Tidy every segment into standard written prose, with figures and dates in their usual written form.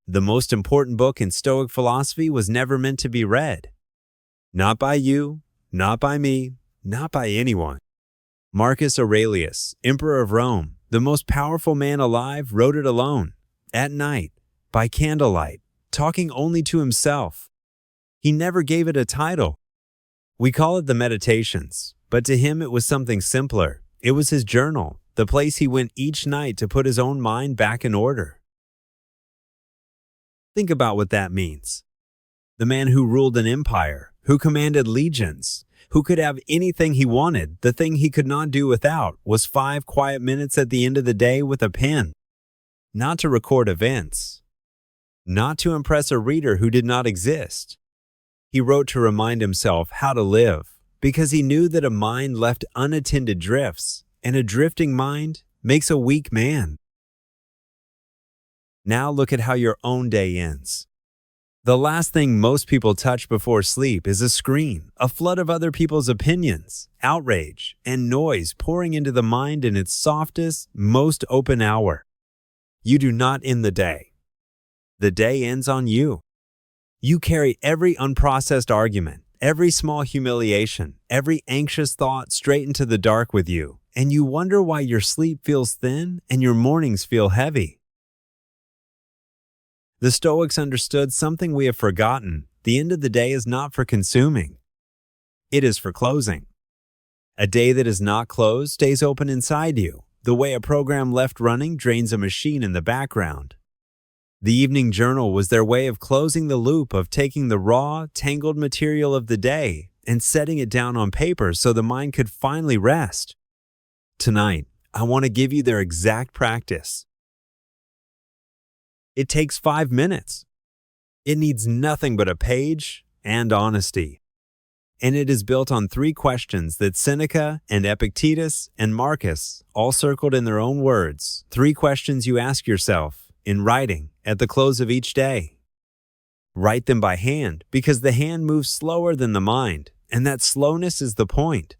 The most important book in Stoic philosophy was never meant to be read. Not by you, not by me, not by anyone. Marcus Aurelius, Emperor of Rome, the most powerful man alive, wrote it alone, at night, by candlelight, talking only to himself. He never gave it a title. We call it the Meditations, but to him it was something simpler. It was his journal, the place he went each night to put his own mind back in order. Think about what that means. The man who ruled an empire, who commanded legions, who could have anything he wanted, the thing he could not do without was 5 quiet minutes at the end of the day with a pen. Not to record events. Not to impress a reader who did not exist. He wrote to remind himself how to live, because he knew that a mind left unattended drifts, and a drifting mind makes a weak man. Now look at how your own day ends. The last thing most people touch before sleep is a screen, a flood of other people's opinions, outrage, and noise pouring into the mind in its softest, most open hour. You do not end the day. The day ends on you. You carry every unprocessed argument, every small humiliation, every anxious thought straight into the dark with you, and you wonder why your sleep feels thin and your mornings feel heavy. The Stoics understood something we have forgotten. The end of the day is not for consuming. It is for closing. A day that is not closed stays open inside you, the way a program left running drains a machine in the background. The evening journal was their way of closing the loop of taking the raw, tangled material of the day and setting it down on paper so the mind could finally rest. Tonight, I want to give you their exact practice. It takes 5 minutes. It needs nothing but a page and honesty. And it is built on 3 questions that Seneca and Epictetus and Marcus all circled in their own words. 3 questions you ask yourself in writing at the close of each day. Write them by hand because the hand moves slower than the mind, and that slowness is the point.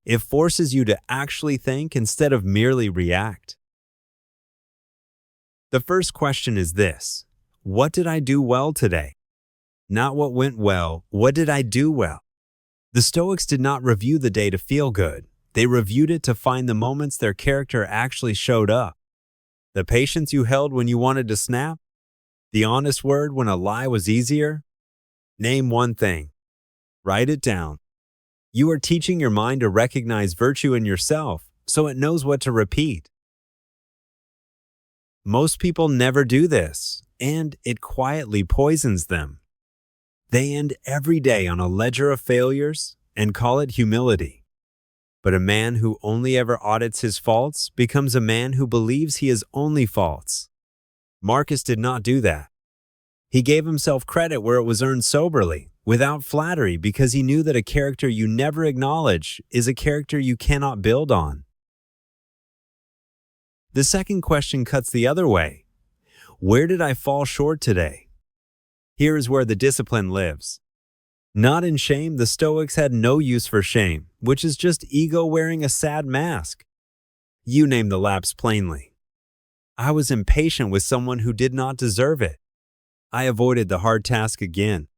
It forces you to actually think instead of merely react. The first question is this: what did I do well today? Not what went well, what did I do well? The Stoics did not review the day to feel good. They reviewed it to find the moments their character actually showed up. The patience you held when you wanted to snap? The honest word when a lie was easier? Name one thing. Write it down. You are teaching your mind to recognize virtue in yourself so it knows what to repeat. Most people never do this, and it quietly poisons them. They end every day on a ledger of failures and call it humility. But a man who only ever audits his faults becomes a man who believes he has only faults. Marcus did not do that. He gave himself credit where it was earned soberly, without flattery, because he knew that a character you never acknowledge is a character you cannot build on. The second question cuts the other way. Where did I fall short today? Here is where the discipline lives. Not in shame, the Stoics had no use for shame, which is just ego wearing a sad mask. You name the lapse plainly. I was impatient with someone who did not deserve it. I avoided the hard task again.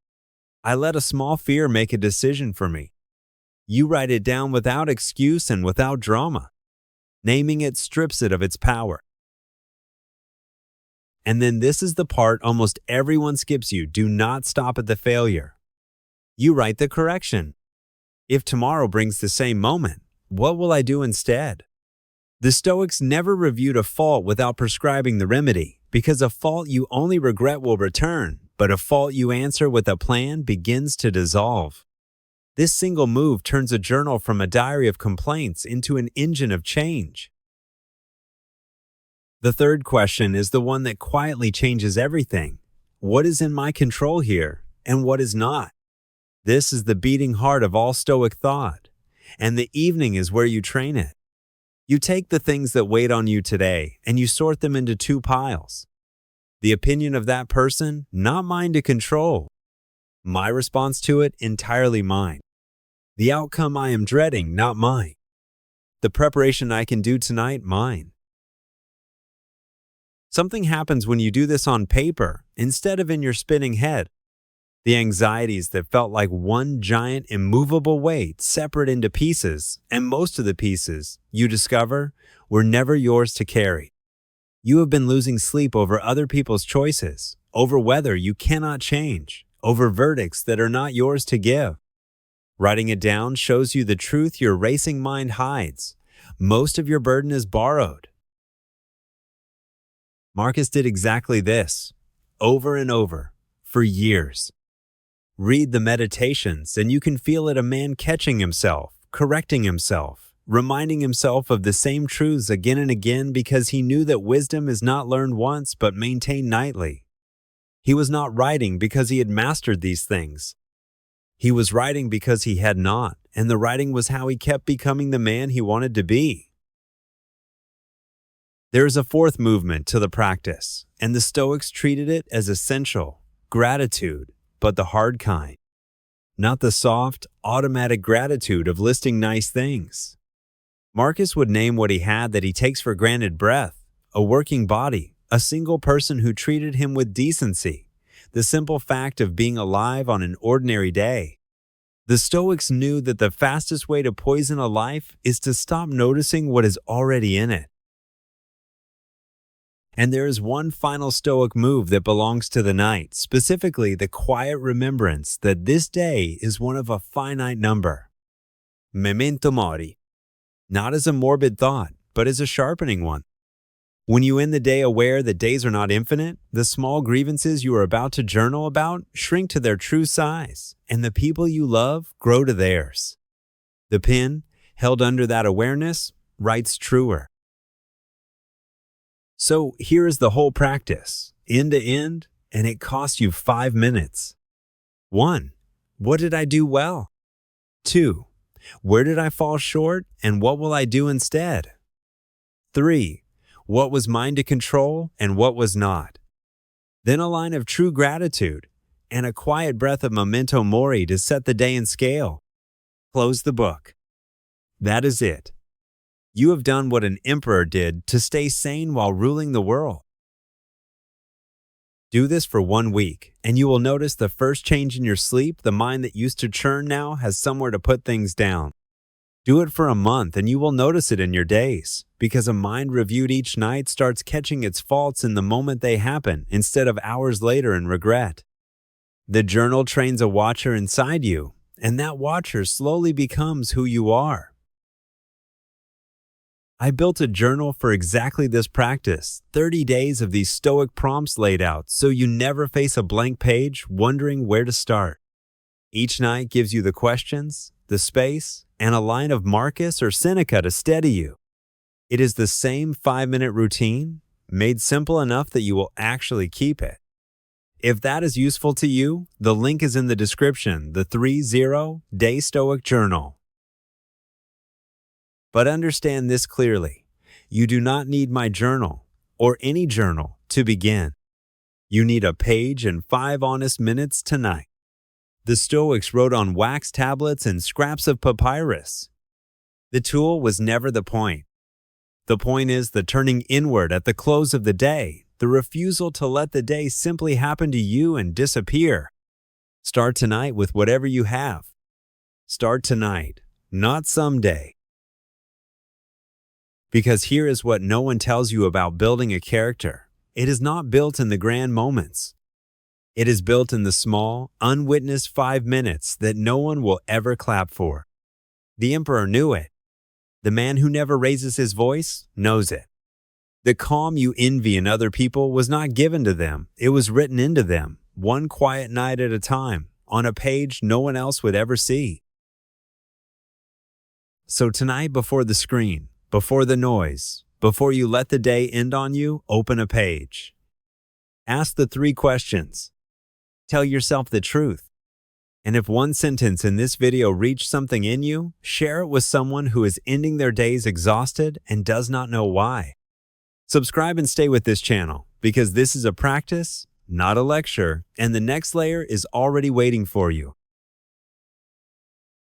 I let a small fear make a decision for me. You write it down without excuse and without drama. Naming it strips it of its power. And then this is the part almost everyone skips you. Do not stop at the failure. You write the correction. If tomorrow brings the same moment, what will I do instead? The Stoics never reviewed a fault without prescribing the remedy, because a fault you only regret will return, but a fault you answer with a plan begins to dissolve. This single move turns a journal from a diary of complaints into an engine of change. The third question is the one that quietly changes everything. What is in my control here, and what is not? This is the beating heart of all Stoic thought, and the evening is where you train it. You take the things that weighed on you today, and you sort them into 2 piles. The opinion of that person, not mine to control. My response to it, entirely mine. The outcome I am dreading, not mine. The preparation I can do tonight, mine. Something happens when you do this on paper instead of in your spinning head. The anxieties that felt like one giant immovable weight separate into pieces, and most of the pieces, you discover, were never yours to carry. You have been losing sleep over other people's choices, over weather you cannot change, over verdicts that are not yours to give. Writing it down shows you the truth your racing mind hides. Most of your burden is borrowed. Marcus did exactly this, over and over, for years. Read the Meditations and you can feel it a man catching himself, correcting himself, reminding himself of the same truths again and again because he knew that wisdom is not learned once but maintained nightly. He was not writing because he had mastered these things. He was writing because he had not, and the writing was how he kept becoming the man he wanted to be. There is a fourth movement to the practice, and the Stoics treated it as essential, gratitude, but the hard kind. Not the soft, automatic gratitude of listing nice things. Marcus would name what he had that he takes for granted: breath, a working body, a single person who treated him with decency, the simple fact of being alive on an ordinary day. The Stoics knew that the fastest way to poison a life is to stop noticing what is already in it. And there is one final Stoic move that belongs to the night, specifically the quiet remembrance that this day is one of a finite number. Memento mori. Not as a morbid thought, but as a sharpening one. When you end the day aware that days are not infinite, the small grievances you are about to journal about shrink to their true size, and the people you love grow to theirs. The pen, held under that awareness, writes truer. So here is the whole practice, end to end, and it costs you 5 minutes. 1. What did I do well? 2. Where did I fall short, and what will I do instead? 3. What was mine to control, and what was not? Then a line of true gratitude, and a quiet breath of memento mori to set the day in scale. Close the book. That is it. You have done what an emperor did to stay sane while ruling the world. Do this for 1 week, and you will notice the first change in your sleep. The mind that used to churn now has somewhere to put things down. Do it for a month, and you will notice it in your days, because a mind reviewed each night starts catching its faults in the moment they happen instead of hours later in regret. The journal trains a watcher inside you, and that watcher slowly becomes who you are. I built a journal for exactly this practice, 30 days of these Stoic prompts laid out so you never face a blank page wondering where to start. Each night gives you the questions, the space, and a line of Marcus or Seneca to steady you. It is the same 5-minute routine, made simple enough that you will actually keep it. If that is useful to you, the link is in the description, the 30-Day Stoic Journal. But understand this clearly. You do not need my journal, or any journal, to begin. You need a page and 5 honest minutes tonight. The Stoics wrote on wax tablets and scraps of papyrus. The tool was never the point. The point is the turning inward at the close of the day, the refusal to let the day simply happen to you and disappear. Start tonight with whatever you have. Start tonight, not someday. Because here is what no one tells you about building a character. It is not built in the grand moments. It is built in the small, unwitnessed 5 minutes that no one will ever clap for. The emperor knew it. The man who never raises his voice knows it. The calm you envy in other people was not given to them. It was written into them, one quiet night at a time, on a page no one else would ever see. So tonight before the screen, before the noise, before you let the day end on you, open a page. Ask the 3 questions. Tell yourself the truth. And if one sentence in this video reached something in you, share it with someone who is ending their days exhausted and does not know why. Subscribe and stay with this channel, because this is a practice, not a lecture, and the next layer is already waiting for you.